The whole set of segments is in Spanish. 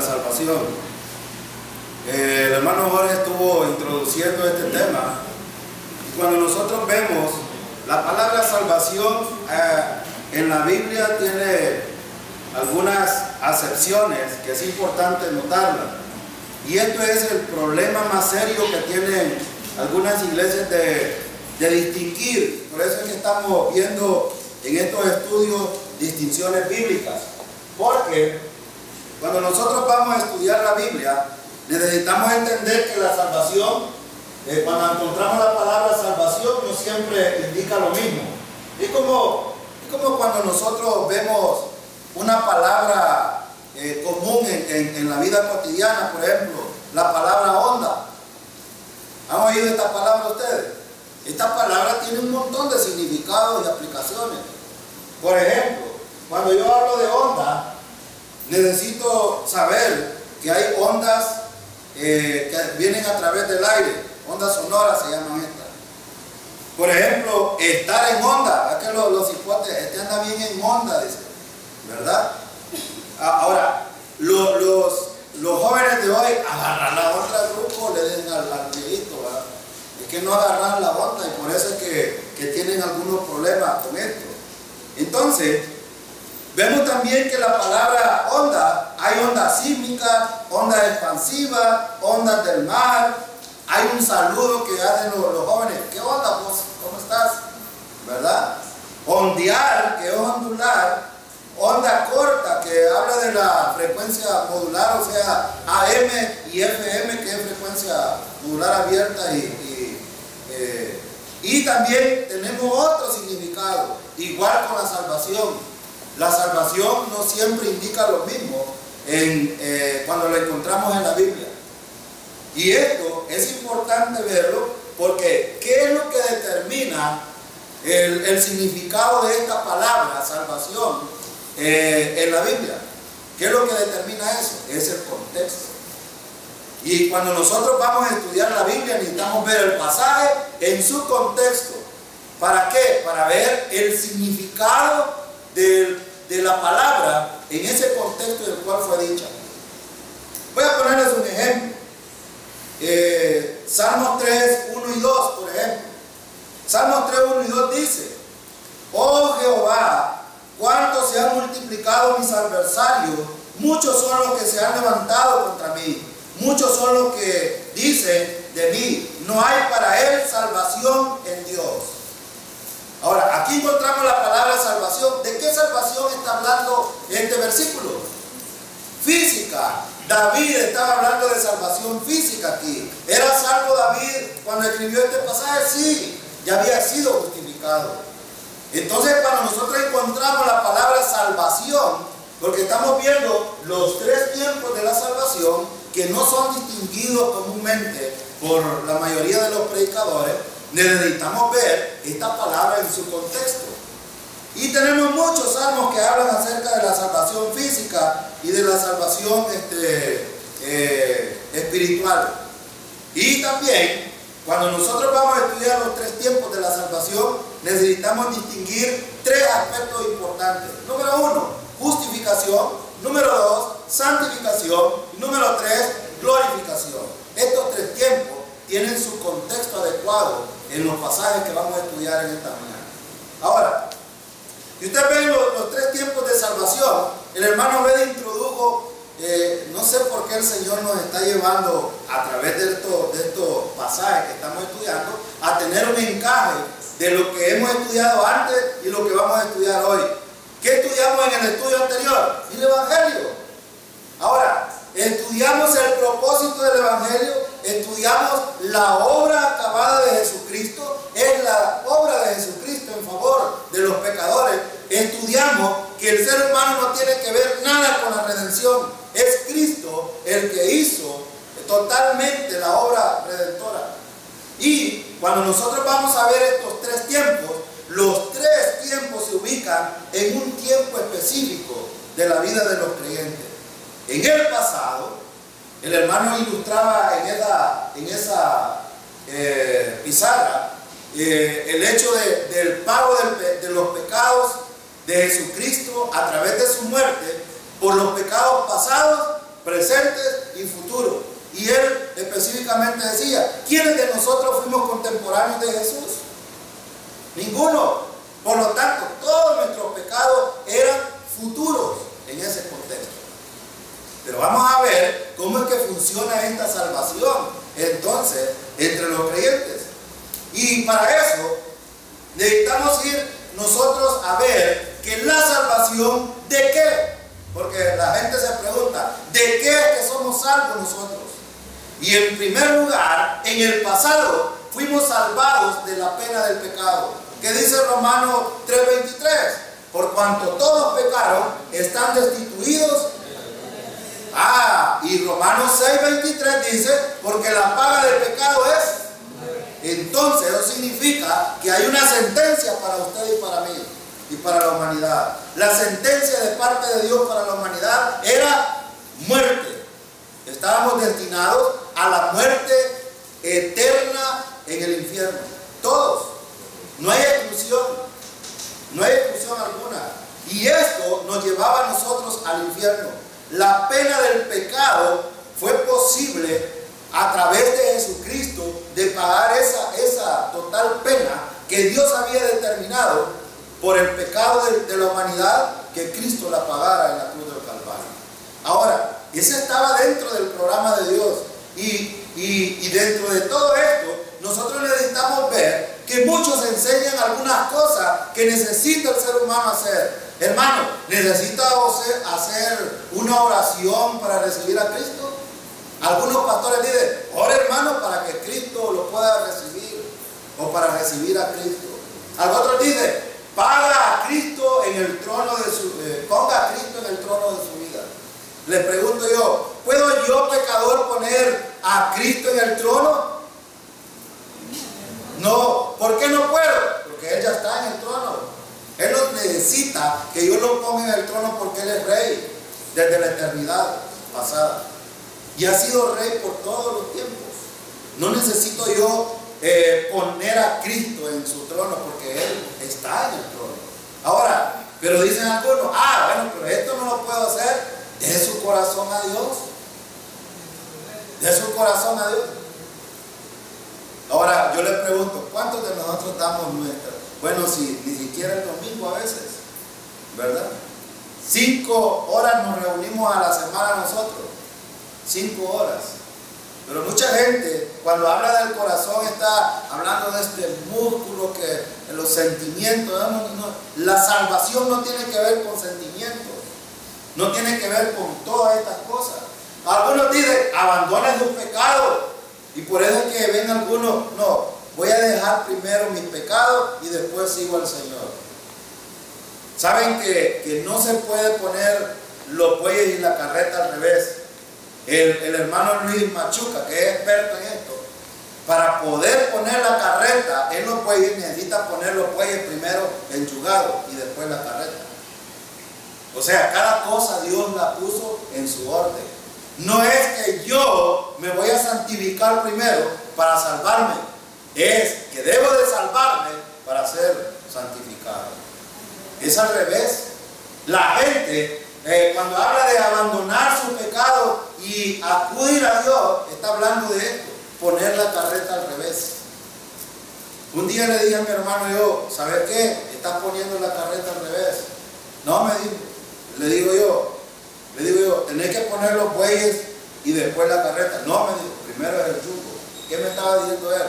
la salvación. El hermano Jorge estuvo introduciendo este tema. Y cuando nosotros vemos la palabra salvación en la Biblia, tiene algunas acepciones que es importante notarlas. Y esto es el problema más serio que tienen algunas iglesias de distinguir. Por eso es que estamos viendo en estos estudios distinciones bíblicas. Porque cuando nosotros vamos a estudiar la Biblia, necesitamos entender que la salvación, cuando encontramos la palabra salvación, no siempre indica lo mismo. Es como cuando nosotros vemos una palabra común en la vida cotidiana, por ejemplo, la palabra onda. ¿Han oído esta palabra ustedes? Esta palabra tiene un montón de significados y aplicaciones. Por ejemplo, cuando yo hablo de onda, necesito saber que hay ondas que vienen a través del aire. Ondas sonoras se llaman estas. Por ejemplo, estar en onda. Es que los hipotes, este anda bien en onda, dice, ¿verdad? Ahora, los jóvenes de hoy agarran la onda del grupo, le den al viejito, ¿verdad? Es que no agarran la onda y por eso es que tienen algunos problemas con esto. Entonces, vemos también que la palabra onda, hay onda sísmica, onda expansiva, ondas del mar. Hay un saludo que hacen los jóvenes. ¿Qué onda, vos? ¿Cómo estás? ¿Verdad? Ondear, que es ondular. Onda corta, que habla de la frecuencia modular, o sea, AM y FM, que es frecuencia modular abierta. Y también tenemos otro significado, igual con la salvación. La salvación no siempre indica lo mismo cuando lo encontramos en la Biblia. Y esto es importante verlo porque ¿qué es lo que determina el significado de esta palabra, salvación, en la Biblia? ¿Qué es lo que determina eso? Es el contexto. Y cuando nosotros vamos a estudiar la Biblia, necesitamos ver el pasaje en su contexto. ¿Para qué? Para ver el significado de la palabra en ese contexto en el cual fue dicha. Voy a ponerles un ejemplo. Salmos 3, 1 y 2, por ejemplo. Salmos 3, 1 y 2 dice: oh Jehová, cuánto se han multiplicado mis adversarios, muchos son los que se han levantado contra mí, muchos son los que dicen de mí, no hay para él salvación en Dios. Ahora, aquí encontramos la palabra salvación. ¿De qué salvación está hablando este versículo? Física. David estaba hablando de salvación física aquí. ¿Era salvo David cuando escribió este pasaje? Sí, ya había sido justificado. Entonces, cuando nosotros encontramos la palabra salvación, porque estamos viendo los tres tiempos de la salvación que no son distinguidos comúnmente por la mayoría de los predicadores, necesitamos ver esta palabra en su contexto. Y tenemos muchos salmos que hablan acerca de la salvación física y de la salvación espiritual. Y también, cuando nosotros vamos a estudiar los tres tiempos de la salvación, necesitamos distinguir tres aspectos importantes. Número 1, justificación. Número 2, santificación. Y número 3, glorificación. Estos tres tiempos tienen su contexto adecuado en los pasajes que vamos a estudiar en esta mañana. Ahora, si usted ve los tres tiempos de salvación, el hermano Bede introdujo, no sé por qué el Señor nos está llevando a través de estos pasajes que estamos estudiando a tener un encaje de lo que hemos estudiado antes y lo que vamos a estudiar hoy. ¿Qué estudiamos en el estudio anterior? El Evangelio. Ahora, estudiamos el propósito del Evangelio, estudiamos la obra acabada de Jesucristo, es la obra de Jesucristo en favor de los pecadores. Estudiamos que el ser humano no tiene que ver nada con la redención, es Cristo el que hizo totalmente la obra redentora. Y cuando nosotros vamos a ver estos tres tiempos, los tres tiempos se ubican en un tiempo específico de la vida de los creyentes. En el pasado, el hermano ilustraba en esa pizarra el hecho del pago de los pecados de Jesucristo a través de su muerte por los pecados pasados, presentes y futuros. Y él específicamente decía, ¿quiénes de nosotros fuimos contemporáneos de Jesús? Ninguno. Por lo tanto, todos nuestros pecados eran futuros en ese contexto. Pero vamos a ver cómo es que funciona esta salvación entonces entre los creyentes. Y para eso necesitamos ir nosotros a ver que la salvación, ¿de qué? Porque la gente se pregunta, ¿de qué es que somos salvos nosotros? Y en primer lugar, en el pasado fuimos salvados de la pena del pecado. ¿Qué dice Romanos 3:23? Por cuanto todos pecaron, están destituidos. Y Romanos 6:23 dice, porque la paga del pecado es. Entonces eso significa que hay una sentencia para usted y para mí y para la humanidad. La sentencia de parte de Dios para la humanidad era muerte. Estábamos destinados a la muerte eterna en el infierno. Todos. No hay exclusión. No hay exclusión alguna. Y esto nos llevaba a nosotros al infierno. La pena del pecado fue posible a través de Jesucristo de pagar esa total pena que Dios había determinado por el pecado de la humanidad, que Cristo la pagara en la cruz del Calvario. Ahora, ese estaba dentro del programa de Dios. Y dentro de todo esto, nosotros necesitamos ver que muchos enseñan algunas cosas que necesita el ser humano hacer. Hermano, ¿necesita hacer una oración para recibir a Cristo? Algunos pastores dicen, ora hermano para que Cristo lo pueda recibir, o para recibir a Cristo. Algunos dicen, paga a Cristo en el trono de ponga a Cristo en el trono de su vida. Les pregunto yo, ¿puedo yo, pecador, poner a Cristo en el trono? No. ¿Por qué no puedo? Porque Él ya está en el trono. Él no necesita que yo lo ponga en el trono porque Él es rey desde la eternidad pasada. Y ha sido rey por todos los tiempos. No necesito yo poner a Cristo en su trono porque Él está en el trono. Ahora, pero dicen algunos, bueno, pero esto no lo puedo hacer. De su corazón a Dios. De su corazón a Dios. Ahora, yo les pregunto, ¿cuántos de nosotros damos nuestra? Bueno, si ni siquiera el domingo a veces, ¿verdad? 5 horas nos reunimos a la semana nosotros. 5 horas. Pero mucha gente, cuando habla del corazón, está hablando de este músculo, que los sentimientos. La salvación no tiene que ver con sentimientos. No tiene que ver con todas estas cosas. Algunos dicen, abandonen sus pecados. Y por eso es que ven algunos, no, voy a dejar primero mis pecados y después sigo al Señor. Saben que no se puede poner los bueyes y la carreta al revés. El hermano Luis Machuca, que es experto en esto, para poder poner la carreta en los bueyes, necesita poner los bueyes primero enyugados y después la carreta. O sea, cada cosa Dios la puso en su orden. No es que yo me voy a santificar primero para salvarme. Es que debo de salvarme para ser santificado. Es al revés. La gente, cuando habla de abandonar su pecado y acudir a Dios, está hablando de esto, poner la carreta al revés. Un día le dije a mi hermano yo, ¿sabes qué? Estás poniendo la carreta al revés. No, me dijo. Le digo yo, tenés que poner los bueyes y después la carreta. No, me dijo, primero es el yugo. ¿Qué me estaba diciendo él?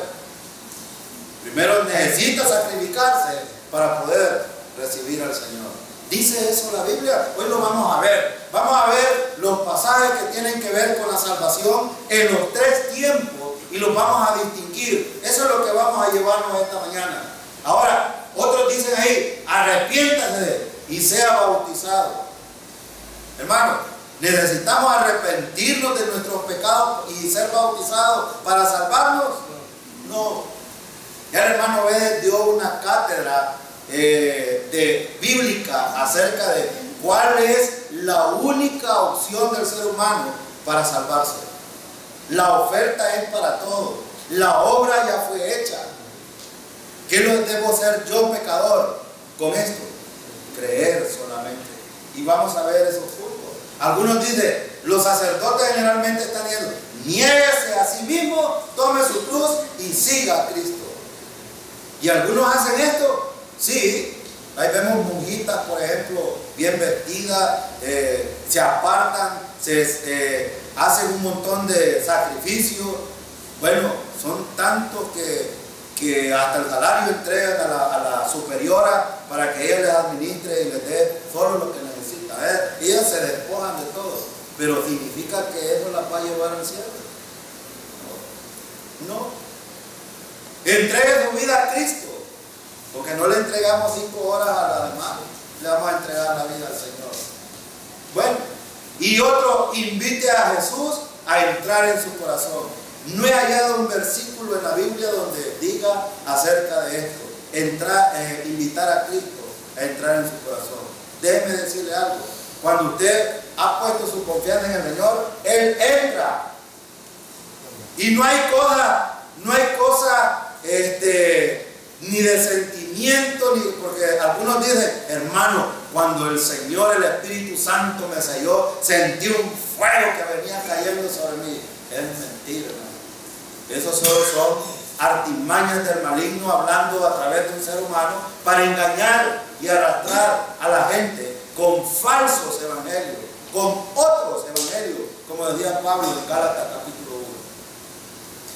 Primero necesita sacrificarse para poder recibir al Señor. ¿Dice eso la Biblia? Hoy lo vamos a ver. Vamos a ver los pasajes que tienen que ver con la salvación en los 3 tiempos y los vamos a distinguir. Eso es lo que vamos a llevarnos esta mañana. Ahora, otros dicen ahí, arrepiéntase y sea bautizado. Hermano, ¿necesitamos arrepentirnos de nuestros pecados y ser bautizados para salvarnos? No. Ya el hermano Vélez dio una cátedra bíblica acerca de cuál es la única opción del ser humano para salvarse. La oferta es para todos. La obra ya fue hecha. ¿Qué debo ser yo, pecador, con esto? Creer solamente. Y vamos a ver esos frutos. Algunos dicen, los sacerdotes generalmente están diciendo, niéguese a sí mismo, tome su cruz y siga a Cristo. ¿Y algunos hacen esto? Sí. Ahí vemos monjitas, por ejemplo, bien vestidas, se apartan, hacen un montón de sacrificios. Bueno, son tantos que hasta el salario entregan a la superiora para que ella les administre y les dé solo lo que necesita. Ellas se despojan de todo, pero ¿significa que eso las va a llevar al cielo? No. Entregue su vida a Cristo, porque no le entregamos 5 horas a la demás, le vamos a entregar la vida al Señor. Bueno, y otro, invite a Jesús a entrar en su corazón. No he hallado un versículo en la Biblia donde diga acerca de esto, invitar a Cristo a entrar en su corazón. Déjeme decirle algo, cuando usted ha puesto su confianza en el Señor, Él entra. Y no hay cosa ni de sentimiento, porque algunos dicen, hermano, cuando el Señor, el Espíritu Santo me selló, sentí un fuego que venía cayendo sobre mí. Es mentira, hermano. Esos solo son artimañas del maligno hablando a través de un ser humano para engañar y arrastrar a la gente con falsos evangelios, con otros evangelios, como decía Pablo en Gálatas capítulo 1.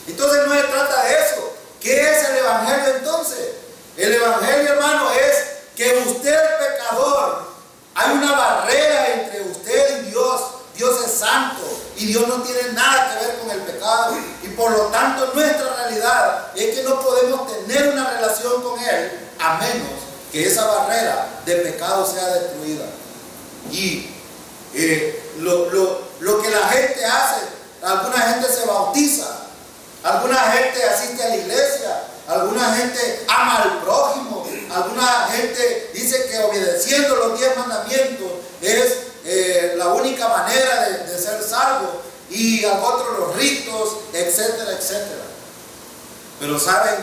Entonces no se trata de eso. ¿Qué es el evangelio entonces? El evangelio, hermano, es que usted es pecador. Hay una barrera entre usted y Dios. Dios es santo y Dios no tiene nada que ver con el pecado. Y por lo tanto nuestra realidad es que no podemos tener una relación con Él a menos que esa barrera de pecado sea destruida. Y lo que la gente hace, alguna gente se bautiza, alguna gente asiste a la iglesia, alguna gente ama al prójimo, alguna gente dice que obedeciendo los 10 mandamientos es la única manera de ser salvo, y a otros los ritos, etcétera, etcétera. Pero saben,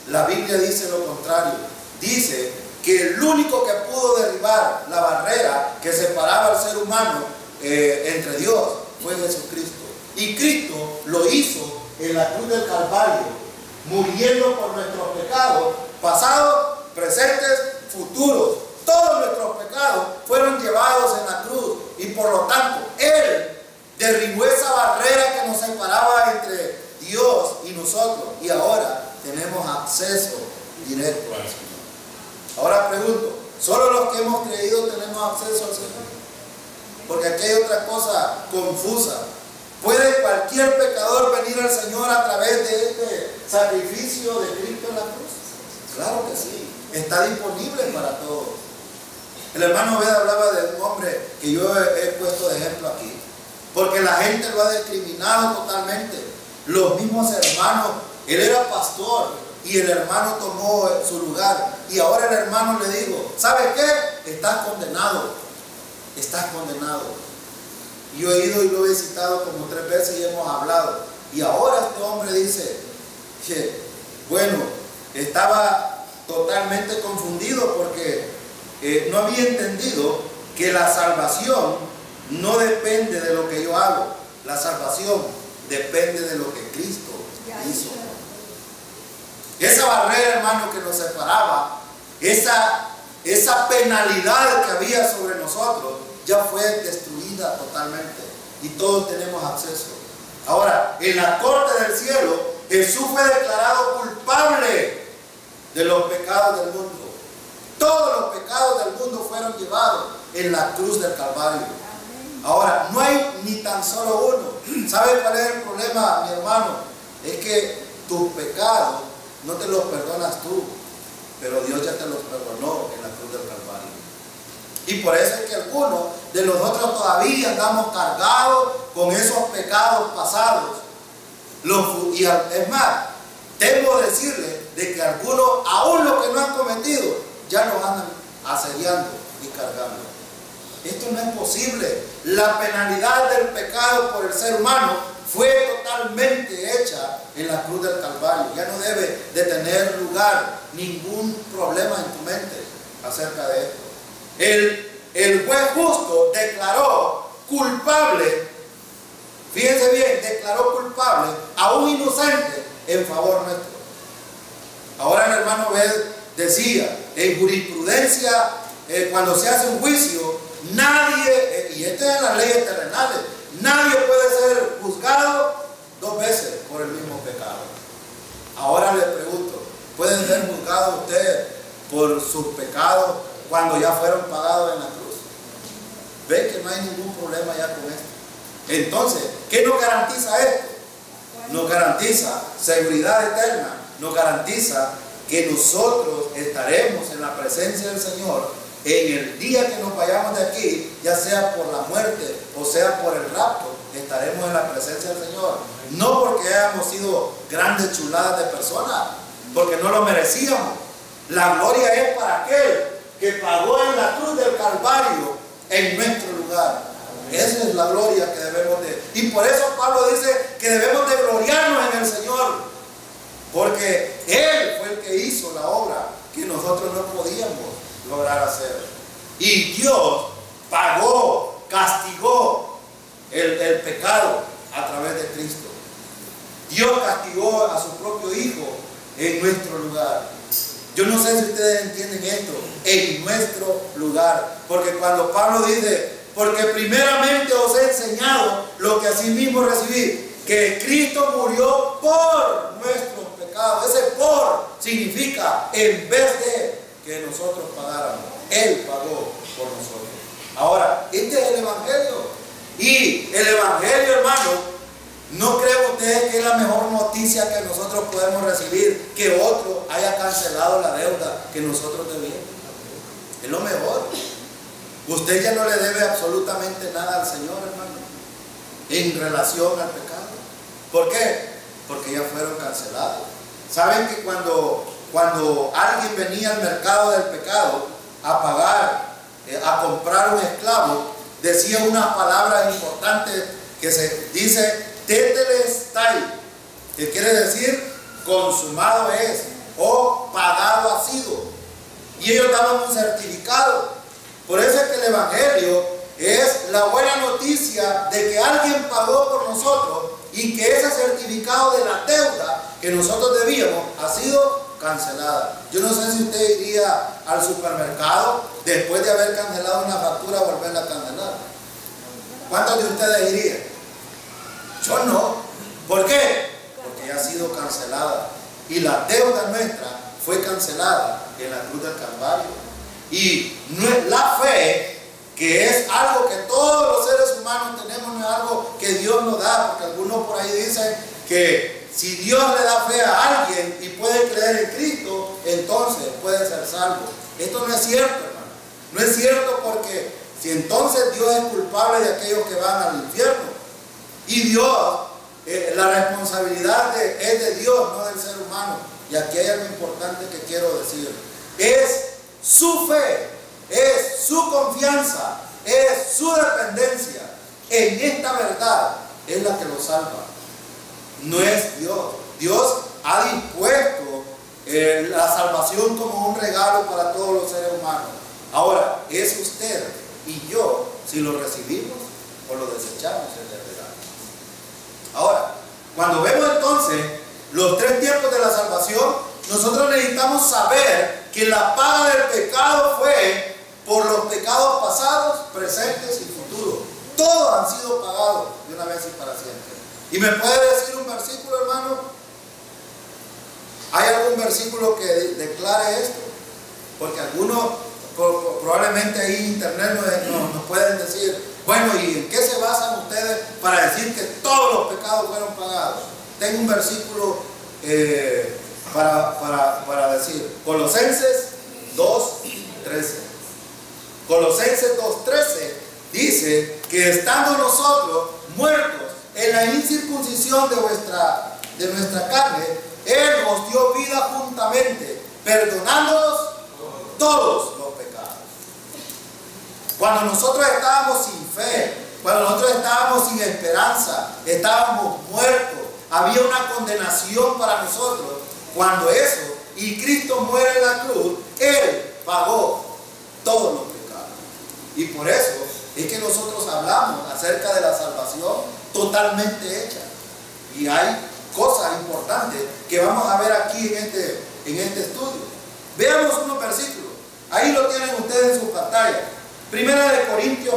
la Biblia dice lo contrario. Dice que el único que pudo derribar la barrera que separaba al ser humano entre Dios fue Jesucristo. Y Cristo lo hizo en la cruz del Calvario, muriendo por nuestros pecados, pasados, presentes, futuros. Todos nuestros pecados fueron llevados en la cruz, y por lo tanto Él derribó esa barrera que nos separaba entre Dios y nosotros, y ahora tenemos acceso directo al Señor. Ahora pregunto, ¿solo los que hemos creído tenemos acceso al Señor? Porque aquí hay otra cosa confusa. ¿Puede cualquier pecador venir al Señor a través de este sacrificio de Cristo en la cruz? Claro que sí, está disponible para todos. El hermano Veda hablaba de un hombre que yo he puesto de ejemplo aquí, porque la gente lo ha discriminado totalmente. Los mismos hermanos, él era pastor y el hermano tomó su lugar, y ahora el hermano le dijo, ¿sabes qué? Estás condenado, estás condenado. Yo he ido y lo he visitado como 3 veces y hemos hablado, y ahora este hombre dice que, bueno, estaba totalmente confundido porque no había entendido que la salvación no depende de lo que yo hago. La salvación depende de lo que Cristo hizo. Esa barrera, hermano, que nos separaba, esa penalidad que había sobre nosotros, ya fue destruida totalmente, y todos tenemos acceso. Ahora, en la corte del cielo, Jesús fue declarado culpable de los pecados del mundo. Todos los pecados del mundo fueron llevados en la cruz del Calvario. Ahora, no hay ni tan solo uno. ¿Sabe cuál es el problema, mi hermano? Es que tus pecados no te los perdonas tú, pero Dios ya te los perdonó en la cruz del Calvario. Y por eso es que algunos de nosotros todavía andamos cargados con esos pecados pasados. Y es más, temo decirle de que algunos, aún los que no han cometido, ya nos andan asediando y cargando. Esto no es posible. La penalidad del pecado por el ser humano fue totalmente hecha en la cruz del Calvario. Ya no debe de tener lugar ningún problema en tu mente acerca de esto. El juez justo declaró culpable, fíjense bien, declaró culpable a un inocente en favor nuestro. Ahora el hermano Bel decía, en jurisprudencia, cuando se hace un juicio, nadie, y esto es en las leyes terrenales, nadie puede ser juzgado 2 veces por el mismo pecado. Ahora les pregunto, ¿pueden ser juzgados ustedes por sus pecados cuando ya fueron pagados en la cruz? ¿Ven que no hay ningún problema ya con esto? Entonces, ¿qué nos garantiza esto? Nos garantiza seguridad eterna, nos garantiza que nosotros estaremos en la presencia del Señor en el día que nos vayamos de aquí, ya sea por la muerte o sea por el rapto, estaremos en la presencia del Señor. No porque hayamos sido grandes chuladas de personas, porque no lo merecíamos. La gloria es para aquel que pagó en la cruz del Calvario en nuestro lugar. Esa es la gloria que debemos de... Y por eso Pablo dice que debemos de gloriarnos en el Señor, porque Él fue el que hizo la obra que nosotros no podíamos lograr hacer. Y Dios pagó, castigó el pecado a través de Cristo. Dios castigó a su propio Hijo en nuestro lugar. Yo no sé si ustedes entienden esto, en nuestro lugar. Porque cuando Pablo dice, porque primeramente os he enseñado lo que asimismo recibí, que Cristo murió por nuestros pecados. Ese por significa en vez de que nosotros pagáramos. Él pagó por nosotros. Ahora, este es el Evangelio. Y el Evangelio, hermano, ¿no creen ustedes que es la mejor noticia que nosotros podemos recibir? Que otro haya cancelado la deuda que nosotros debíamos. Es lo mejor. Usted ya no le debe absolutamente nada al Señor, hermano, en relación al pecado. ¿Por qué? Porque ya fueron cancelados. ¿Saben que cuando alguien venía al mercado del pecado a pagar, a comprar un esclavo, decía unas palabras importantes que se dice tetelestai, que quiere decir consumado es o pagado ha sido. Y ellos daban un certificado. Por eso es que el Evangelio es la buena noticia de que alguien pagó por nosotros y que ese certificado de la deuda que nosotros debíamos ha sido cancelada. Yo no sé si usted iría al supermercado después de haber cancelado una factura a volverla a cancelar. ¿Cuántos de ustedes irían? Yo no. ¿Por qué? Porque ya ha sido cancelada. Y la deuda nuestra fue cancelada en la cruz del Calvario. Y la fe, que es algo que todos los seres humanos tenemos, no es algo que Dios nos da, porque algunos por ahí dicen que si Dios le da fe a alguien y puede creer en Cristo, entonces puede ser salvo. Esto no es cierto, hermano. No es cierto, porque si entonces Dios es culpable de aquellos que van al infierno, y Dios, la responsabilidad es de Dios, no del ser humano. Y aquí hay algo importante que quiero decir. Es su fe, es su confianza, es su dependencia en esta verdad, es la que lo salva. No es Dios. Dios ha dispuesto la salvación como un regalo para todos los seres humanos. Ahora, es usted y yo si lo recibimos o lo desechamos en realidad. Ahora, cuando vemos entonces los 3 tiempos de la salvación, nosotros necesitamos saber que la paga del pecado fue por los pecados pasados, presentes y futuros. Todos han sido pagados de una vez y para siempre. ¿Y me puede decir un versículo, hermano? ¿Hay algún versículo que declare esto? Porque algunos, probablemente ahí en internet nos pueden decir, bueno, ¿y en qué se basan ustedes para decir que todos los pecados fueron pagados? Tengo un versículo para decir, Colosenses 2:13. Colosenses 2:13 dice que estando nosotros muertos en la incircuncisión de nuestra carne, Él nos dio vida juntamente, perdonándonos todos los pecados. Cuando nosotros estábamos sin fe, cuando nosotros estábamos sin esperanza, estábamos muertos, había una condenación para nosotros. Cuando eso, y Cristo muere en la cruz, Él pagó todos los pecados. Y por eso es que nosotros hablamos acerca de la salvación totalmente hecha. Y hay cosas importantes que vamos a ver aquí en este estudio. Veamos unos versículos. Ahí lo tienen ustedes en su pantalla. Primera de Corintios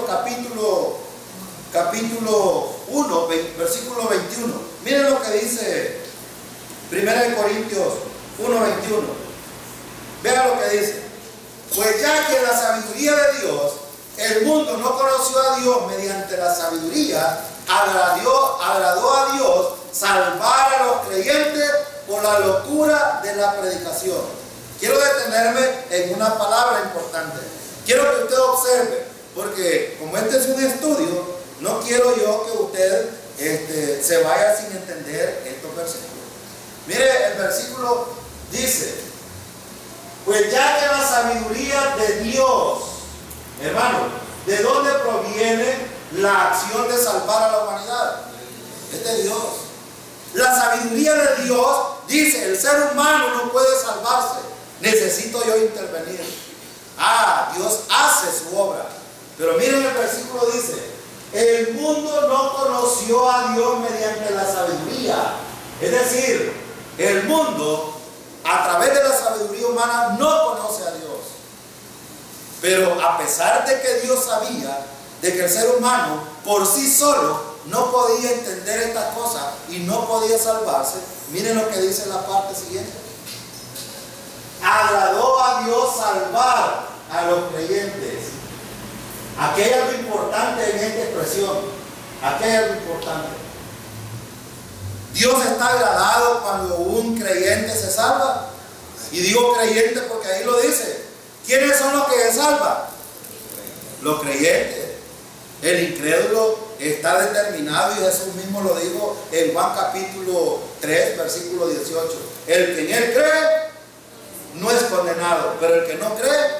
capítulo 1, versículo 21. Miren lo que dice Primera de Corintios 1, 21. Vean lo que dice. Pues ya que la sabiduría de Dios, el mundo no conoció a Dios mediante la sabiduría, agradó a Dios salvar a los creyentes por la locura de la predicación. Quiero detenerme en una palabra importante. Quiero que usted observe, porque como este es un estudio, no quiero yo que usted se vaya sin entender estos versículos. Mire, el versículo dice, pues ya que la sabiduría de Dios, hermano, ¿de dónde proviene la acción de salvar a la humanidad? Es de Dios. La sabiduría de Dios dice, el ser humano no puede salvarse, necesito yo intervenir. Dios hace su obra. Pero miren, el versículo dice, el mundo no conoció a Dios mediante la sabiduría. Es decir, el mundo a través de la sabiduría humana no conoce a Dios. Pero a pesar de que Dios sabía de que el ser humano por sí solo no podía entender estas cosas y no podía salvarse, miren lo que dice en la parte siguiente. Agradó a Dios salvar a los creyentes. Aquí hay algo importante en esta expresión. Aquí hay algo importante. Dios está agradado cuando un creyente se salva. Y digo creyente porque ahí lo dice. ¿Quiénes son los que se salvan? Los creyentes. El incrédulo está determinado, y Jesús mismo lo dijo en Juan capítulo 3, versículo 18. El que en él cree no es condenado, pero el que no cree,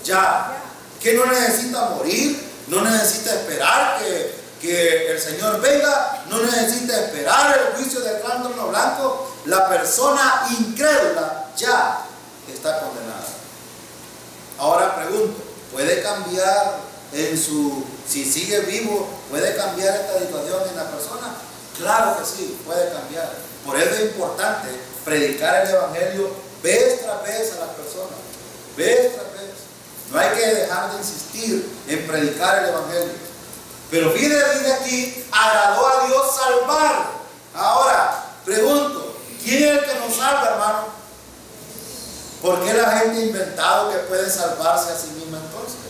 ya. Que no necesita morir, no necesita esperar que el Señor venga, no necesita esperar el juicio del gran trono blanco. La persona incrédula ya está condenada. Ahora pregunto, ¿puede cambiar si sigue vivo, puede cambiar esta situación en la persona? Claro que sí, puede cambiar. Por eso es importante predicar el Evangelio vez tras vez a las personas, vez tras vez. No hay que dejar de insistir en predicar el Evangelio. Pero fíjate, dice aquí, agradó a Dios salvar. Ahora, pregunto, ¿quién es el que nos salva, hermano? ¿Por qué la gente ha inventado que puede salvarse a sí misma entonces?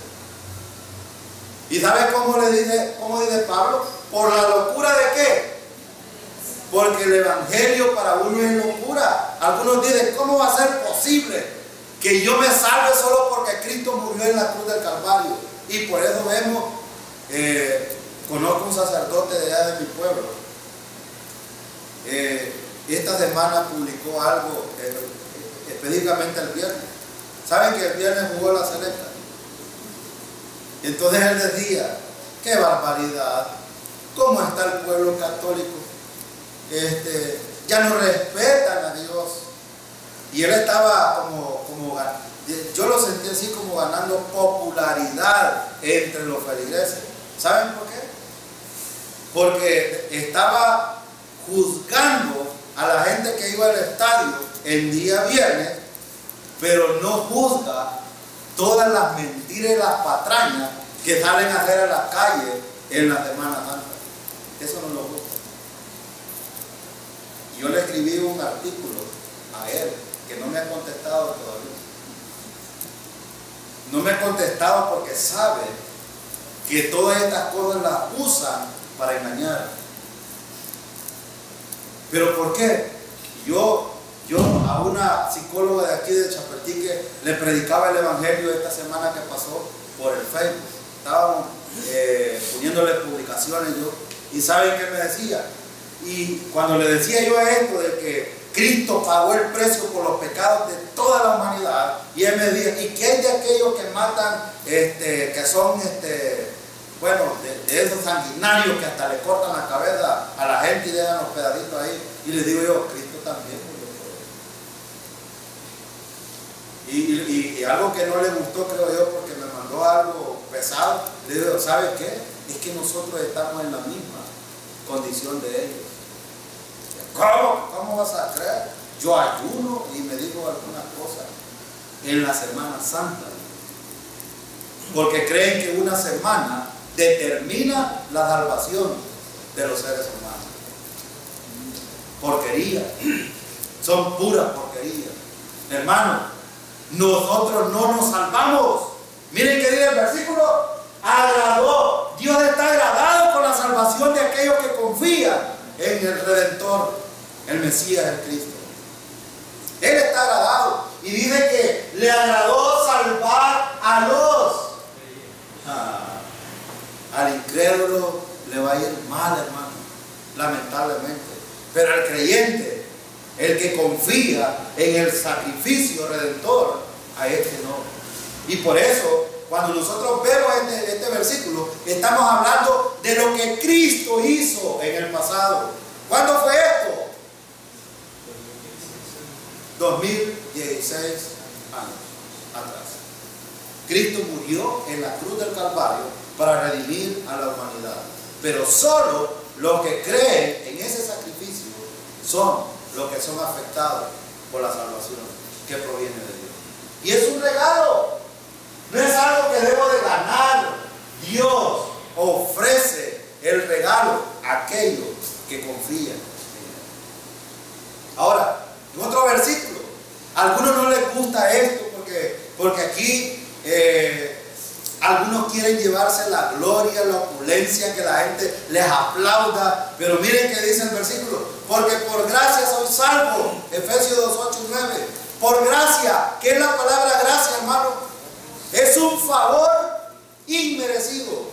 ¿Y sabe cómo dice Pablo? ¿Por la locura de qué? Porque el Evangelio para uno es locura. Algunos dicen, ¿cómo va a ser posible que yo me salve solo porque Cristo murió en la cruz del Calvario? Y por eso vemos, conozco un sacerdote de allá de mi pueblo. Esta semana publicó algo, específicamente el viernes. ¿Saben que el viernes jugó la selecta? Entonces él decía, qué barbaridad, cómo está el pueblo católico, ya no respetan a Dios. Y él estaba yo lo sentí así como ganando popularidad entre los feligreses. ¿Saben por qué? Porque estaba juzgando a la gente que iba al estadio el día viernes, pero no juzga todas las mentiras y las patrañas que salen a hacer a la calle en la Semana Santa. Eso no lo gusta. Yo le escribí un artículo a él que no me ha contestado todavía. No me ha contestado porque sabe que todas estas cosas las usan para engañar. ¿Pero por qué? Yo a una psicóloga de aquí de Chapeltique le predicaba el Evangelio esta semana que pasó por el Facebook. Estábamos poniéndole publicaciones yo, y ¿saben qué me decía? Y cuando le decía yo esto de que Cristo pagó el precio por los pecados de toda la humanidad, y él me decía, ¿y qué hay de aquellos que matan, que son, bueno, de esos sanguinarios que hasta le cortan la cabeza a la gente y dejan los pedacitos ahí? Y le digo yo, Cristo también murió por eso. Y algo que no le gustó, creo yo, porque me mandó algo pesado expresado, le digo, ¿sabe qué? Es que nosotros estamos en la misma condición de ellos. ¿Cómo vas a creer? Yo ayuno y me digo algunas cosas en la Semana Santa, porque creen que una semana determina la salvación de los seres humanos. Porquería, son puras porquerías. Hermano, nosotros no nos salvamos. Miren que dice el versículo: agradó. Dios está agradado con la salvación de aquellos que confían en el Redentor, el Mesías, el Cristo. Él está agradado y dice que le agradó salvar a al incrédulo le va a ir mal, hermano, lamentablemente. Pero al creyente, el que confía en el sacrificio redentor, a este no. Y por eso, cuando nosotros vemos este versículo, estamos hablando de lo que Cristo hizo en el pasado. ¿Cuándo fue esto? 2016 años atrás. Cristo murió en la cruz del Calvario para redimir a la humanidad. Pero solo los que creen en ese sacrificio son los que son afectados por la salvación que proviene de Dios. Y es un regalo. No es algo que debo de ganar. Dios ofrece el regalo a aquellos que confían en Él. Ahora, en otro versículo, a algunos no les gusta esto porque aquí algunos quieren llevarse la gloria, la opulencia, que la gente les aplauda. Pero miren que dice el versículo: porque por gracia soy salvo. Efesios 2, 8 y 9. Por gracia. ¿Qué es la palabra gracia, hermano? Es un favor inmerecido.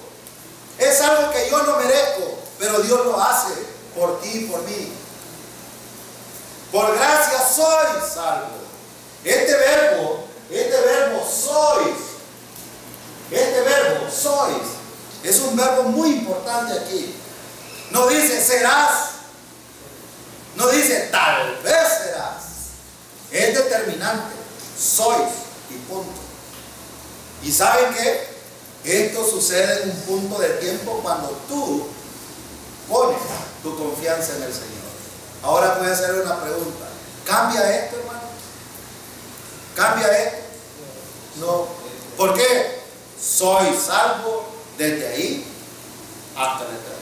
Es algo que yo no merezco, pero Dios lo hace por ti y por mí. Por gracia soy salvo. Este verbo sois, es un verbo muy importante aquí. No dice serás, no dice tal vez serás. Es determinante. Sois y punto. ¿Y saben qué? Esto sucede en un punto de tiempo cuando tú pones tu confianza en el Señor. Ahora voy a hacer una pregunta. ¿Cambia esto, hermano? ¿Cambia esto? No. ¿Por qué? Soy salvo desde ahí hasta la eternidad.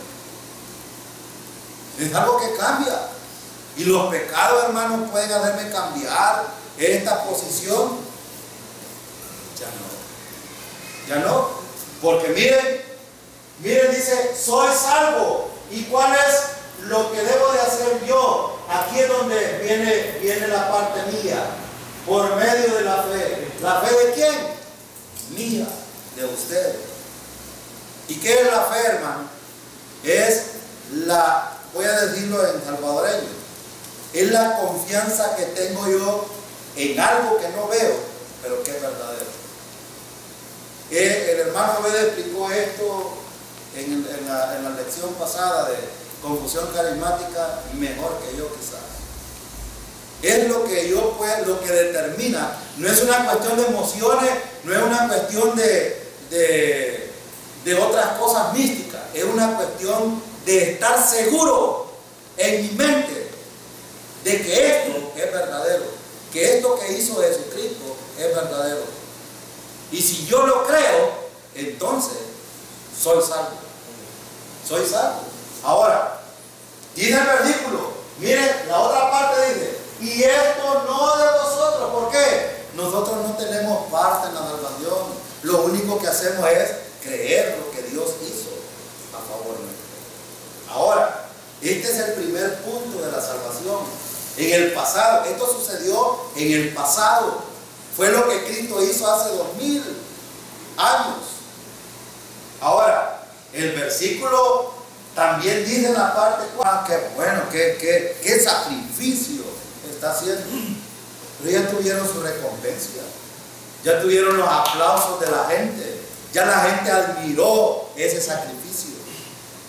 Es algo que cambia. Y los pecados, hermanos, pueden hacerme cambiar esta posición. Ya no. Porque miren, dice, soy salvo. ¿Y cuál es lo que debo de hacer yo? Aquí es donde viene la parte mía. Por medio de la fe. ¿La fe de quién? Mía, de ustedes. ¿Y qué es la fe, hermano? Es la, voy a decirlo en salvadoreño, es la confianza que tengo yo en algo que no veo, pero que es verdadero. El hermano Obed explicó esto en la lección pasada de confusión carismática mejor que yo quizás. Es lo que yo puedo, lo que determina. No es una cuestión de emociones, no es una cuestión de otras cosas místicas. Es una cuestión de estar seguro en mi mente de que esto es verdadero, que esto que hizo Jesucristo es verdadero. Y si yo lo creo, entonces soy salvo. Soy salvo. Ahora, dice el versículo, miren, la otra parte dice, y esto no de vosotros. ¿Por qué? Nosotros no tenemos parte en la salvación. Lo único que hacemos es creer lo que Dios hizo a favor nuestro. Ahora, este es el primer punto de la salvación. En el pasado, esto sucedió en el pasado. Fue lo que Cristo hizo hace 2000 años. Ahora, el versículo también dice en la parte, qué bueno, qué sacrificio está haciendo. Pero ya tuvieron su recompensa, ya tuvieron los aplausos de la gente, ya la gente admiró ese sacrificio.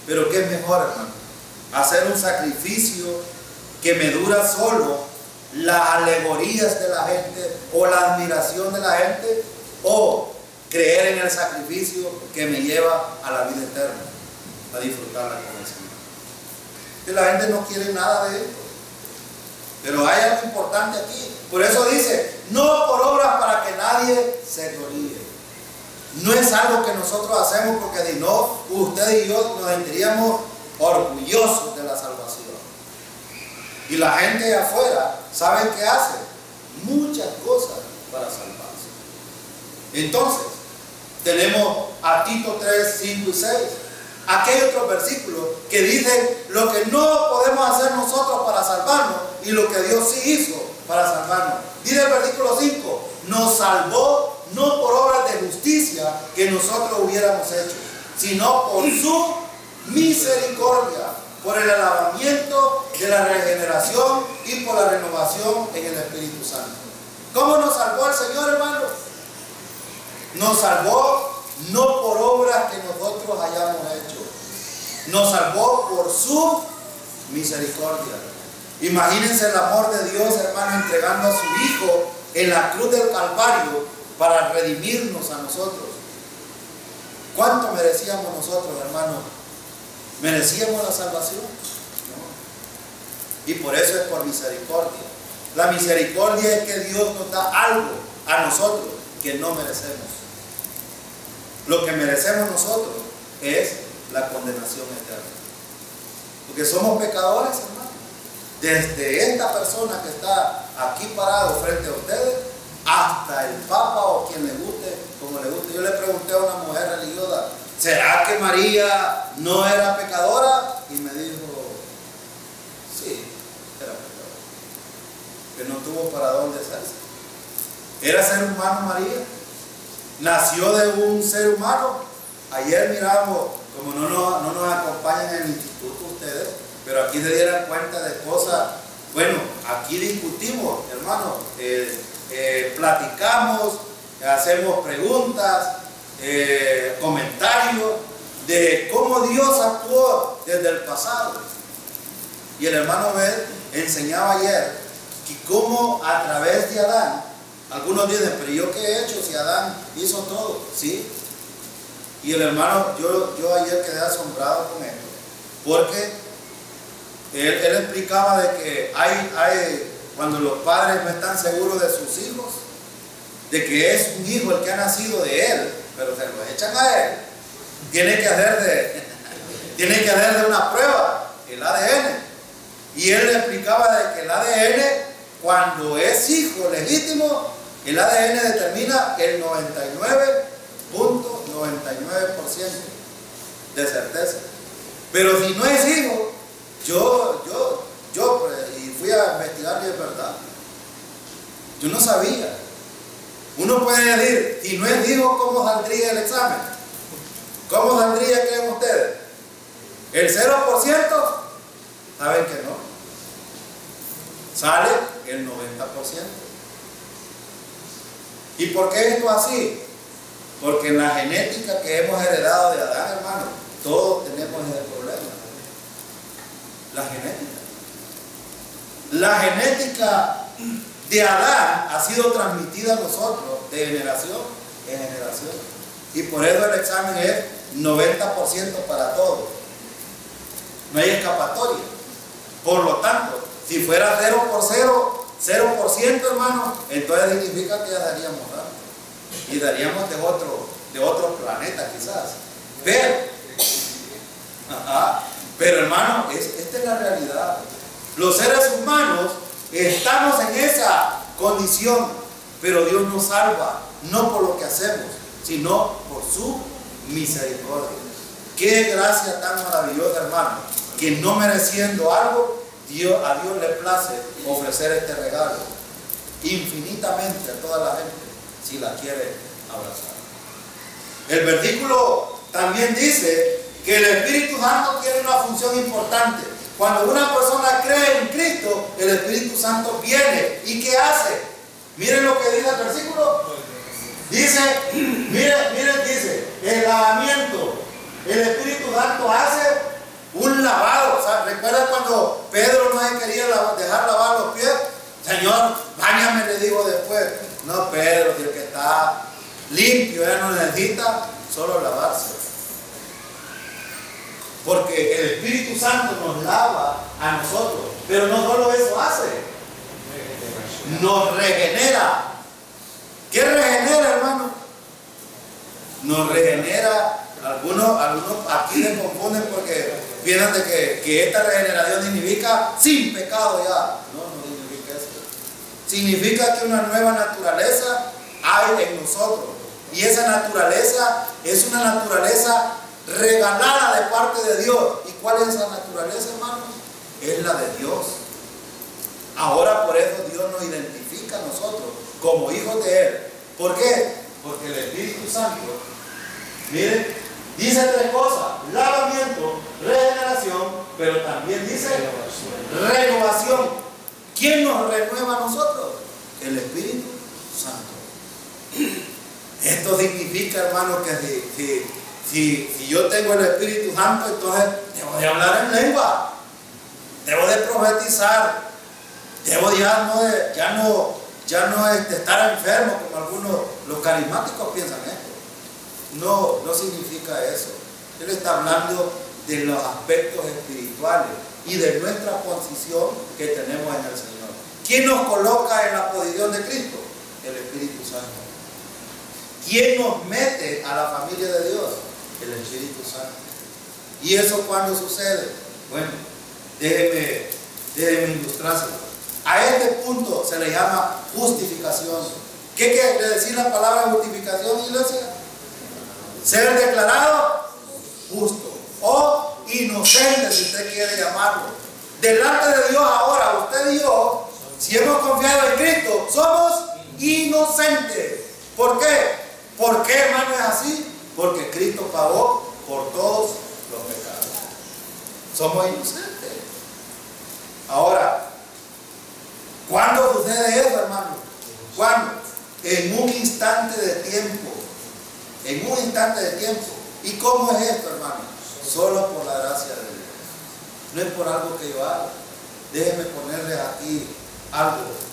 Pero ¿qué es mejor, hermano? Hacer un sacrificio que me dura solo las alegorías de la gente o la admiración de la gente, o creer en el sacrificio que me lleva a la vida eterna, a disfrutarla con el Señor. Que la gente no quiere nada de esto. Pero hay algo importante aquí. Por eso dice, no por obras para que nadie se gloríe. No es algo que nosotros hacemos porque si no, usted y yo nos sentiríamos orgullosos de la salvación. Y la gente de afuera, ¿saben qué hace? Muchas cosas para salvarse. Entonces, tenemos a Tito 3, 5 y 6. Aquí hay otros versículos que dicen lo que no podemos hacer nosotros para salvarnos y lo que Dios sí hizo para salvarnos. Dice el versículo 5, nos salvó no por obras de justicia que nosotros hubiéramos hecho, sino por su misericordia, por el alabamiento de la regeneración y por la renovación en el Espíritu Santo. ¿Cómo nos salvó el Señor, hermano? Nos salvó no por obras que nosotros hayamos hecho. Nos salvó por su misericordia. Imagínense el amor de Dios, hermano, entregando a su Hijo en la cruz del Calvario para redimirnos a nosotros. ¿Cuánto merecíamos nosotros, hermano? ¿Merecíamos la salvación? No. Y por eso es por misericordia. La misericordia es que Dios nos da algo a nosotros que no merecemos. Lo que merecemos nosotros es la condenación eterna. Porque somos pecadores, hermano. Desde esta persona que está aquí parado frente a ustedes, hasta el Papa o quien le guste, como le guste. Yo le pregunté a una mujer religiosa, ¿será que María no era pecadora? Y me dijo, sí, era pecadora. Que no tuvo para dónde hacerse. Era ser humano María. Nació de un ser humano. Ayer miramos, como no nos acompañan en el instituto ustedes, pero aquí se dieran cuenta de cosas. Bueno, aquí discutimos, hermano, platicamos, hacemos preguntas, comentarios de cómo Dios actuó desde el pasado. Y el hermano Bel enseñaba ayer que cómo a través de Adán, algunos dicen, pero ¿yo qué he hecho si Adán hizo todo? ¿Sí? Y el hermano, yo ayer quedé asombrado con esto, porque él explicaba de que cuando los padres no están seguros de sus hijos, de que es un hijo el que ha nacido de él, pero se lo echan a él, tiene que hacer de una prueba, el ADN. Y él le explicaba de que el ADN, cuando es hijo legítimo, el ADN determina el 99.99% de certeza. Pero si no es hijo, y fui a investigar y es verdad. Yo no sabía. Uno puede decir, si no es hijo, ¿cómo saldría el examen? ¿Cómo saldría, creen ustedes? ¿El 0%? ¿Saben que no? Sale el 90%. ¿Y por qué esto así? Porque en la genética que hemos heredado de Adán, hermano, todos tenemos ese problema. La genética de Adán ha sido transmitida a nosotros de generación en generación. Y por eso el examen es 90% para todos. No hay escapatoria. Por lo tanto, si fuera 0%, hermano, entonces significa que ya daríamos algo. Y daríamos de otro planeta quizás. Pero hermano, esta es la realidad. Los seres humanos estamos en esa condición, pero Dios nos salva, no por lo que hacemos, sino por su misericordia. Qué gracia tan maravillosa, hermano, que no mereciendo algo, a Dios le place ofrecer este regalo infinitamente a toda la gente, si la quiere abrazar. El versículo también dice que el Espíritu Santo tiene una función importante. Cuando una persona cree en Cristo, el Espíritu Santo viene. ¿Y qué hace? Miren lo que dice el versículo. Dice, miren, dice, el lavamiento. El Espíritu Santo hace un lavado. O sea, ¿recuerda cuando Pedro no se quería dejar lavar los pies? Señor, báñame, le digo después. No, Pedro, el que está limpio, ya no necesita solo lavarse. Porque el Espíritu Santo nos lava a nosotros, pero no solo eso hace, nos regenera. ¿Qué regenera, hermano? Nos regenera. Algunos aquí se confunden porque piensan de que esta regeneración significa sin pecado ya. No, no significa eso. Significa que una nueva naturaleza hay en nosotros. Y esa naturaleza es una naturaleza regalada de parte de Dios. ¿Y cuál es esa naturaleza, hermanos? Es la de Dios. Ahora por eso Dios nos identifica a nosotros como hijos de Él. ¿Por qué? Porque el Espíritu Santo, miren, dice tres cosas: lavamiento, regeneración, pero también dice renovación. ¿Quién nos renueva a nosotros? El Espíritu Santo. Esto significa, hermano, que si yo tengo el Espíritu Santo, entonces debo de hablar en lengua, debo de profetizar, debo ya no estar enfermo como algunos los carismáticos piensan esto. No significa eso. Él está hablando de los aspectos espirituales y de nuestra posición que tenemos en el Señor. ¿Quién nos coloca en la posición de Cristo? El Espíritu Santo. ¿Quién nos mete a la familia de Dios? El Espíritu Santo. ¿Y eso cuándo sucede? Bueno, déjeme ilustrárselo. A este punto se le llama justificación. ¿Qué quiere decir la palabra justificación, iglesia? Ser declarado justo o inocente, si usted quiere llamarlo. Delante de Dios ahora, usted y yo, si hemos confiado en Cristo, somos inocentes. ¿Por qué? ¿Por qué, hermano, es así? Porque Cristo pagó por todos los pecados. Somos inocentes. Ahora, ¿cuándo sucede eso, hermano? ¿Cuándo? En un instante de tiempo. En un instante de tiempo. ¿Y cómo es esto, hermano? Solo por la gracia de Dios. No es por algo que yo haga. Déjenme ponerles aquí algo.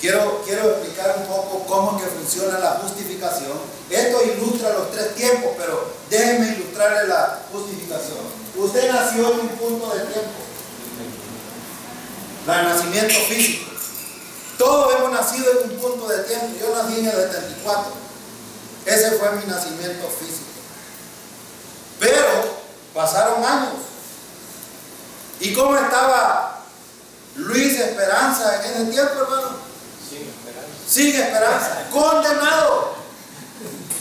Quiero explicar un poco cómo es que funciona la justificación. Esto ilustra los tres tiempos, pero déjenme ilustrarle la justificación. Usted nació en un punto de tiempo. El nacimiento físico. Todos hemos nacido en un punto de tiempo. Yo nací en el 74. Ese fue mi nacimiento físico. Pero pasaron años. ¿Y cómo estaba Luis Esperanza en ese tiempo, hermano? Sin esperanza. Condenado.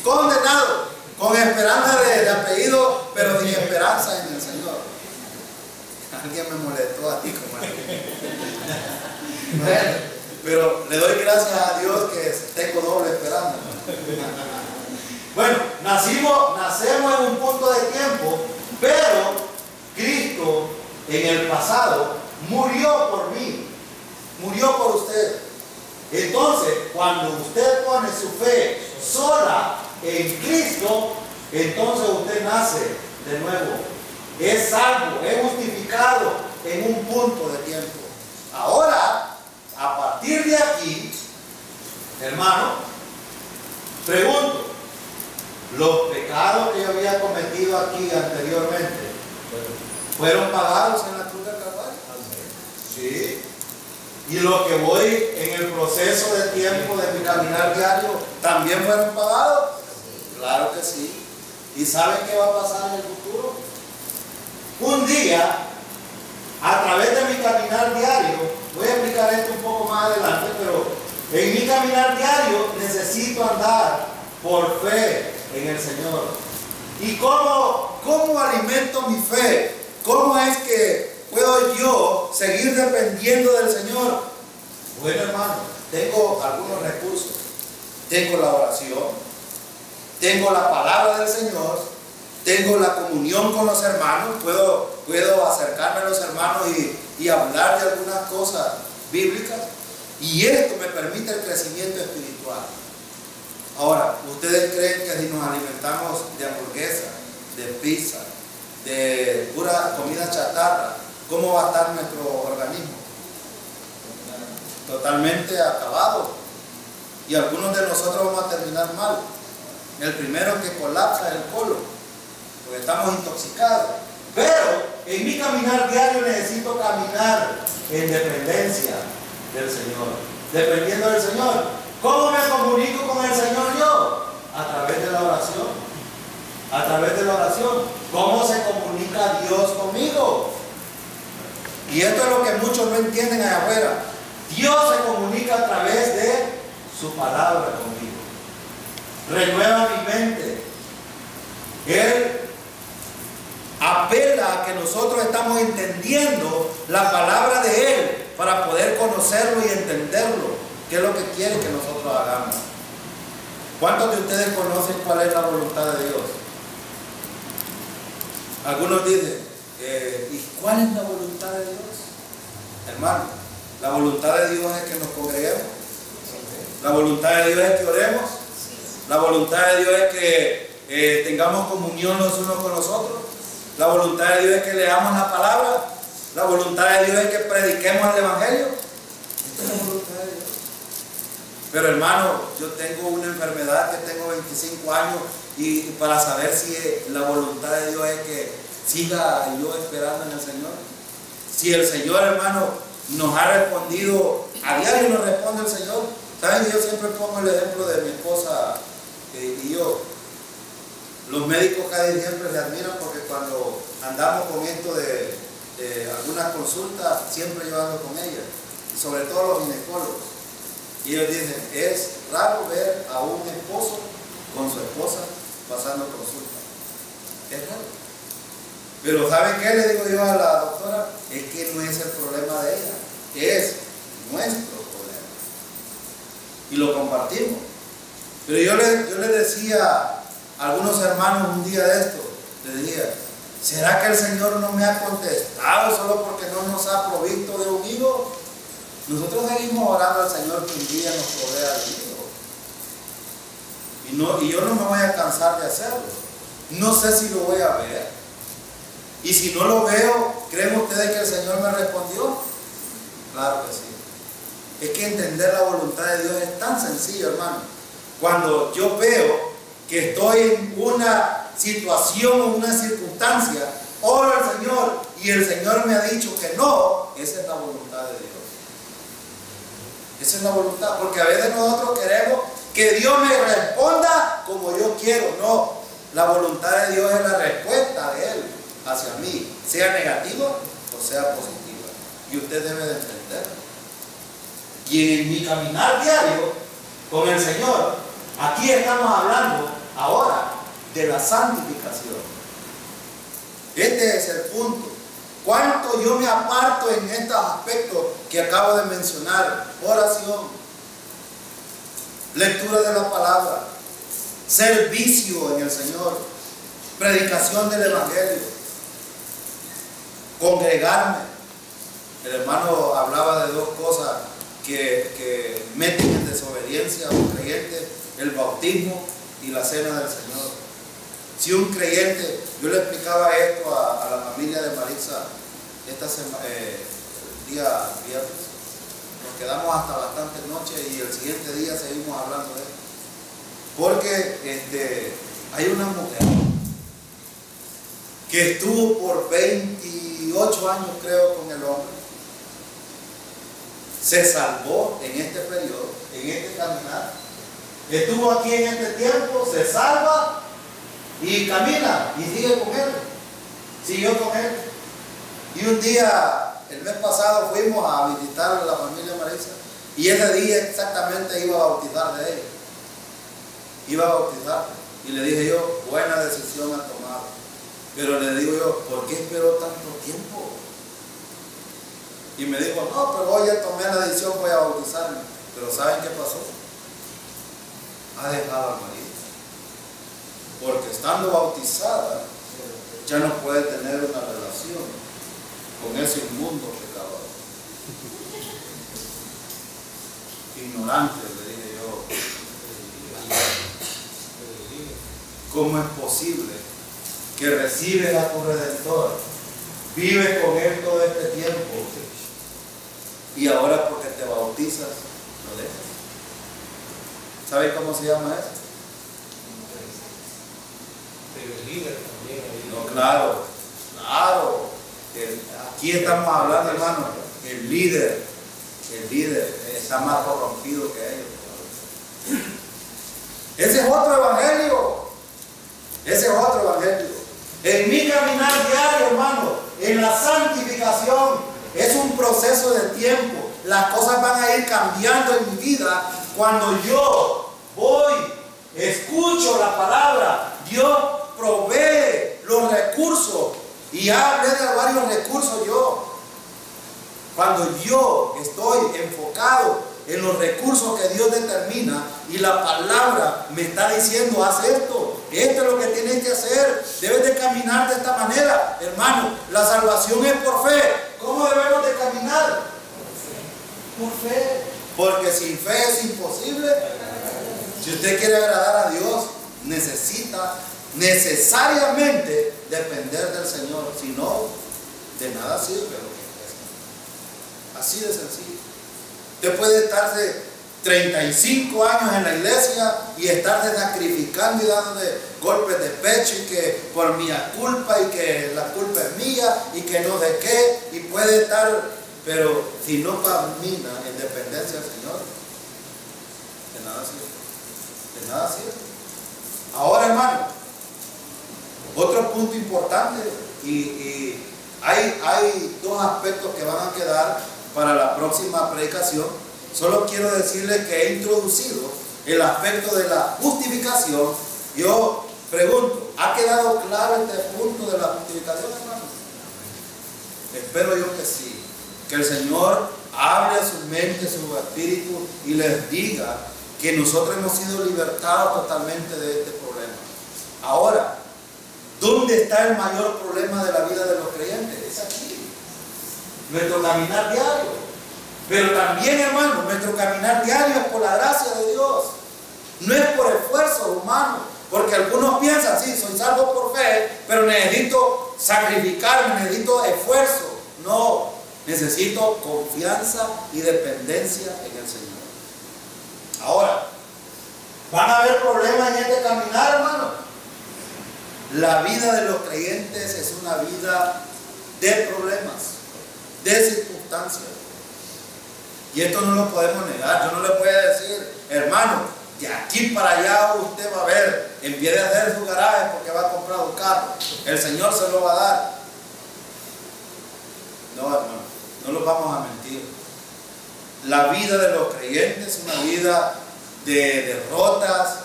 Condenado. Con esperanza de apellido, pero sin esperanza en el Señor. Alguien me molestó a ti, como bueno, pero le doy gracias a Dios que tengo doble esperanza. Bueno, nacemos en un punto de tiempo, pero Cristo en el pasado murió por mí, murió por usted. Entonces, cuando usted pone su fe sola en Cristo, entonces usted nace de nuevo. Es salvo, es justificado en un punto de tiempo. Ahora, a partir de aquí, hermano, pregunto, ¿los pecados que yo había cometido aquí anteriormente fueron pagados en la cruz del Calvario? Sí. Y lo que voy en el proceso de tiempo de mi caminar diario, ¿también fueron pagados? Claro que sí. ¿Y saben qué va a pasar en el futuro? Un día, a través de mi caminar diario, voy a explicar esto un poco más adelante, pero en mi caminar diario necesito andar por fe en el Señor. ¿Y cómo alimento mi fe? ¿Cómo es que puedo yo seguir dependiendo del Señor? Bueno, hermano, tengo algunos recursos. Tengo la oración, tengo la palabra del Señor, tengo la comunión con los hermanos, puedo acercarme a los hermanos y hablar de algunas cosas bíblicas, y esto me permite el crecimiento espiritual. Ahora, ¿ustedes creen que si nos alimentamos de hamburguesa, de pizza, de pura comida chatarra, cómo va a estar nuestro organismo? Totalmente acabado. Y algunos de nosotros vamos a terminar mal. El primero que colapsa es el colon, porque estamos intoxicados. Pero en mi caminar diario necesito caminar en dependencia del Señor, dependiendo del Señor. ¿Cómo me comunico con el Señor yo? A través de la oración. A través de la oración. ¿Cómo se comunica Dios conmigo? Y esto es lo que muchos no entienden allá afuera. Dios se comunica a través de su palabra conmigo. Renueva mi mente. Él apela a que nosotros estamos entendiendo la palabra de Él para poder conocerlo y entenderlo. ¿Qué es lo que quiere que nosotros hagamos? ¿Cuántos de ustedes conocen cuál es la voluntad de Dios? Algunos dicen, ¿y cuál es la voluntad de Dios? Hermano, la voluntad de Dios es que nos congreguemos. La voluntad de Dios es que oremos. La voluntad de Dios es que tengamos comunión los unos con los otros. La voluntad de Dios es que leamos la palabra. La voluntad de Dios es que prediquemos el Evangelio. Esta es la voluntad de Dios. Pero hermano, yo tengo una enfermedad que tengo 25 años y para saber si la voluntad de Dios es que siga yo esperando en el Señor. Si el Señor, hermano, nos ha respondido, a diario nos responde el Señor. ¿Saben? Yo siempre pongo el ejemplo de mi esposa y yo. Los médicos casi siempre le admiran porque cuando andamos con esto de algunas consultas, siempre yo ando con ellas, y sobre todo los ginecólogos. Y ellos dicen, es raro ver a un esposo con su esposa pasando consulta. Es raro. Pero ¿saben qué le digo yo a la doctora? Es que no es el problema de ella, es nuestro problema. Y lo compartimos. Pero yo le decía a algunos hermanos un día de esto, les decía, ¿será que el Señor no me ha contestado solo porque no nos ha provisto de un hijo? Nosotros seguimos orando al Señor que un día nos provea el hijo. Y yo no me voy a cansar de hacerlo. No sé si lo voy a ver. Y si no lo veo, ¿creen ustedes que el Señor me respondió? Claro que sí. Es que entender la voluntad de Dios es tan sencillo, hermano. Cuando yo veo que estoy en una situación o una circunstancia, oro al Señor y el Señor me ha dicho que no, esa es la voluntad de Dios. Esa es la voluntad, porque a veces nosotros queremos que Dios me responda como yo quiero. No, la voluntad de Dios es la respuesta de Él hacia mí, sea negativa o sea positiva. Y usted debe de entenderlo. Y en mi caminar diario con el Señor, aquí estamos hablando ahora de la santificación. Este es el punto. ¿Cuánto yo me aparto en estos aspectos que acabo de mencionar? Oración, lectura de la palabra, servicio en el Señor, predicación del Evangelio, congregarme. El hermano hablaba de dos cosas que meten en desobediencia a un creyente: el bautismo y la cena del Señor. Si un creyente, yo le explicaba esto a la familia de Marisa esta semana, el día viernes, nos quedamos hasta bastante noche y el siguiente día seguimos hablando de esto. Porque hay una mujer que estuvo por 28 años, creo, con el hombre. Se salvó en este periodo, en este caminar. Estuvo aquí en este tiempo, se salva y camina y sigue con él. Siguió con él. Y un día, el mes pasado, fuimos a visitar a la familia Marisa y ese día exactamente iba a bautizar de ella. Iba a bautizar. Y le dije yo, buena decisión ha tomado. Pero le digo yo, ¿por qué esperó tanto tiempo? Y me dijo, no, pero hoy ya tomé la decisión, voy a bautizarme. Pero ¿saben qué pasó? Ha dejado al marido. Porque estando bautizada, ya no puede tener una relación con ese inmundo pecador. Ignorante, le dije yo. ¿Cómo es posible que recibes a tu Redentor, vives con Él todo este tiempo y ahora porque te bautizas, lo dejas? ¿Sabe cómo se llama eso? El líder también. No, claro, claro. Aquí estamos hablando, hermano, el líder está más corrompido que ellos. Ese es otro evangelio. Ese es otro evangelio. En mi caminar diario, hermano, en la santificación, es un proceso de tiempo. Las cosas van a ir cambiando en mi vida cuando yo voy, escucho la palabra. Dios provee los recursos. Y ya hablé de varios recursos yo. Cuando yo estoy enfocado en los recursos que Dios determina y la palabra me está diciendo, haz esto es lo que tienes que hacer, debes de caminar de esta manera, hermano. La salvación es por fe. ¿Cómo debemos de caminar? Por fe. Porque sin fe es imposible. Si usted quiere agradar a Dios, necesita necesariamente depender del Señor. Si no, de nada sirve lo que es. Así de sencillo. Usted puede estarse 35 años en la iglesia y estarse sacrificando y dándole golpes de pecho y que por mi culpa y que la culpa es mía y que no sé qué, y puede estar, pero si no camina en dependencia del Señor, de nada sirve. De nada sirve. Ahora, hermano, otro punto importante, y hay dos aspectos que van a quedar para la próxima predicación. Solo quiero decirles que he introducido el aspecto de la justificación. Yo pregunto, ¿ha quedado claro este punto de la justificación, hermano? Espero yo que sí. Que el Señor hable a su mente, a su espíritu y les diga que nosotros hemos sido libertados totalmente de este problema. Ahora, ¿dónde está el mayor problema de la vida de los creyentes? Es aquí. Nuestro caminar diario. Pero también, hermano, nuestro caminar diario es por la gracia de Dios. No es por esfuerzo humano. Porque algunos piensan, sí, soy salvo por fe, pero necesito sacrificarme, necesito esfuerzo. No, necesito confianza y dependencia en el Señor. Ahora, ¿van a haber problemas en este caminar, hermano? La vida de los creyentes es una vida de problemas, de circunstancias. Y esto no lo podemos negar. Yo no le voy a decir, hermano, de aquí para allá usted va a ver, en vez de hacer su garaje porque va a comprar un carro, el Señor se lo va a dar. No, hermano, no lo vamos a mentir. La vida de los creyentes es una vida de derrotas,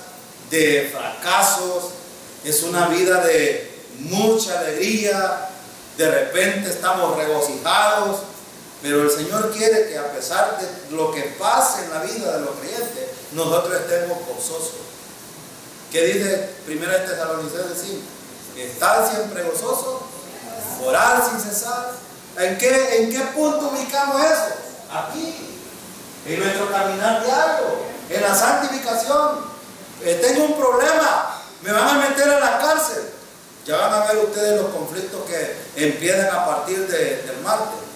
de fracasos, es una vida de mucha alegría. De repente estamos regocijados. Pero el Señor quiere que a pesar de lo que pase en la vida de los creyentes, nosotros estemos gozosos. ¿Qué dice 1 Tesalonicenses 5? Estar siempre gozosos, orar sin cesar. ¿En qué punto ubicamos eso? Aquí, en nuestro caminar diario, en la santificación. Tengo un problema, me van a meter a la cárcel. Ya van a ver ustedes los conflictos que empiezan a partir del martes.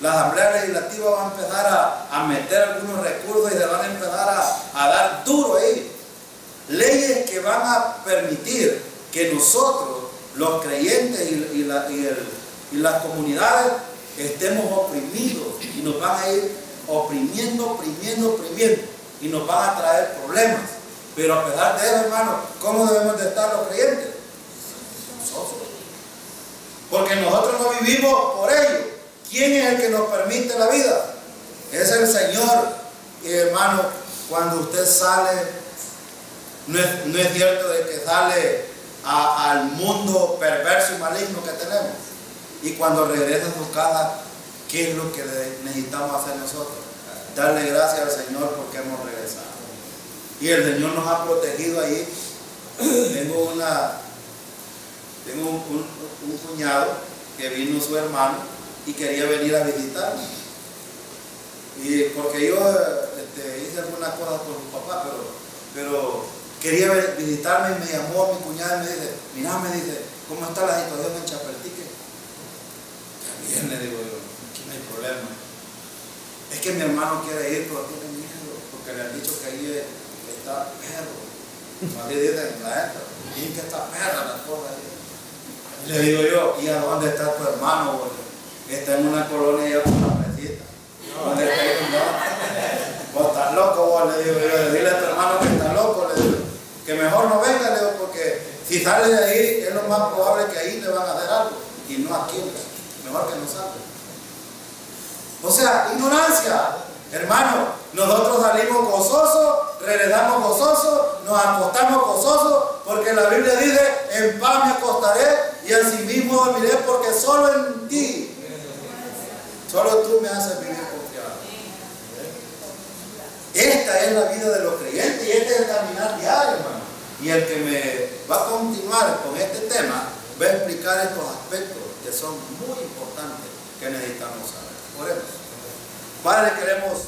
La Asamblea Legislativa va a empezar a meter algunos recursos y se van a empezar a dar duro ahí. Leyes que van a permitir que nosotros, los creyentes y las comunidades, estemos oprimidos y nos van a ir oprimiendo y nos van a traer problemas. Pero a pesar de eso, hermano, ¿cómo debemos de estar los creyentes? Nosotros. Porque nosotros no vivimos por ellos. ¿Quién es el que nos permite la vida? Es el Señor. Y hermano, cuando usted sale, no es cierto de que sale al mundo perverso y maligno que tenemos. Y cuando regresa a su casa, ¿qué es lo que necesitamos hacer nosotros? Darle gracias al Señor porque hemos regresado. Y el Señor nos ha protegido ahí. Tengo un cuñado que vino su hermano y quería venir a visitarme. Y porque yo hice algunas cosas por mi papá, pero quería visitarme y me llamó mi cuñada y me dice, mira, me dice, ¿cómo está la situación en Chapeltique? También le digo yo, aquí no hay problema. Es que mi hermano quiere ir, pero tiene miedo, porque le han dicho que ahí está perro. Así dicen la gente, y que está perra la cosa. Le digo yo, ¿y a dónde está tu hermano, boludo? Está en una colonia ya con una presita. ¿Dónde está ahí? No. Vos estás loco, vos, le digo yo. Dile a tu hermano que está loco, le digo. Que mejor no venga, le digo, porque si sale de ahí, es lo más probable que ahí le van a hacer algo. Y no aquí, mejor que no salga. O sea, ignorancia. Hermano, nosotros salimos gozosos, regresamos gozosos, nos acostamos gozosos, porque la Biblia dice, en paz me acostaré y asimismo dormiré, porque solo en ti, solo tú me haces vivir confiado. Esta es la vida de los creyentes y este es el caminar diario, hermano. Y el que me va a continuar con este tema va a explicar estos aspectos que son muy importantes que necesitamos saber. Oremos. Padre, queremos